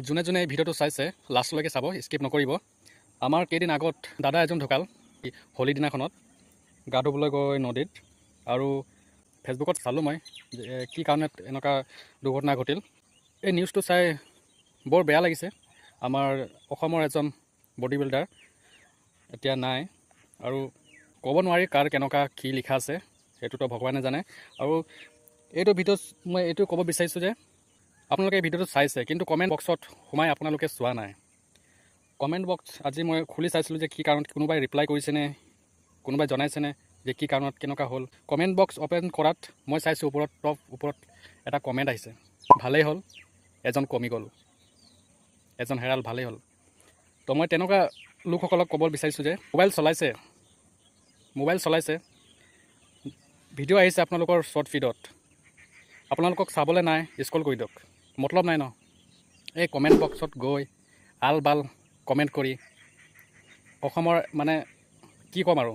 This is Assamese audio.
যোনে যোনে এই ভিডিঅ'টো চাইছে লাষ্টলৈকে চাব, স্কিপ নকৰিব। আমাৰ কেইদিন আগত দাদা এজন ঢুকাল হোলী দিনাখনত গা ধুবলৈ গৈ নদীত। আৰু ফেচবুকত চালোঁ মই যে কি কাৰণত এনেকুৱা দুৰ্ঘটনা ঘটিল। এই নিউজটো চাই বৰ বেয়া লাগিছে। আমাৰ অসমৰ এজন বডি বিল্ডাৰ এতিয়া নাই, আৰু ক'ব নোৱাৰি কাৰ কেনেকুৱা কি লিখা আছে, সেইটোতো ভগৱানে জানে। আৰু এইটো ভিডিঅ'ত মই এইটো ক'ব বিচাৰিছোঁ যে আপোনালোকে এই ভিডিঅ'টো চাইছে, কিন্তু কমেণ্ট বক্সত সোমাই আপোনালোকে চোৱা নাই। কমেণ্ট বক্স আজি মই খুলি চাইছিলোঁ যে কি কাৰণত কোনোবাই ৰিপ্লাই কৰিছেনে, কোনোবাই জনাইছেনে যে কি কাৰণত কেনেকুৱা হ'ল। কমেণ্ট বক্স অ'পেন কৰাত মই চাইছোঁ ওপৰত এটা কমেণ্ট আহিছে, ভালেই হ'ল এজন কমি গ'ল, এজন হেৰাল, ভালেই হ'ল। তো মই তেনেকুৱা লোকসকলক ক'ব বিচাৰিছোঁ যে মোবাইল চলাইছে, ভিডিঅ' আহিছে আপোনালোকৰ শ্বৰ্ট ফিডত, আপোনালোকক চাবলৈ নাই, স্ক্ৰল কৰি দিয়ক, মতলব নাই ন। এই কমেণ্ট বক্সত গৈ আল বাল কমেণ্ট কৰি অসমৰ মানে কি ক'ম আৰু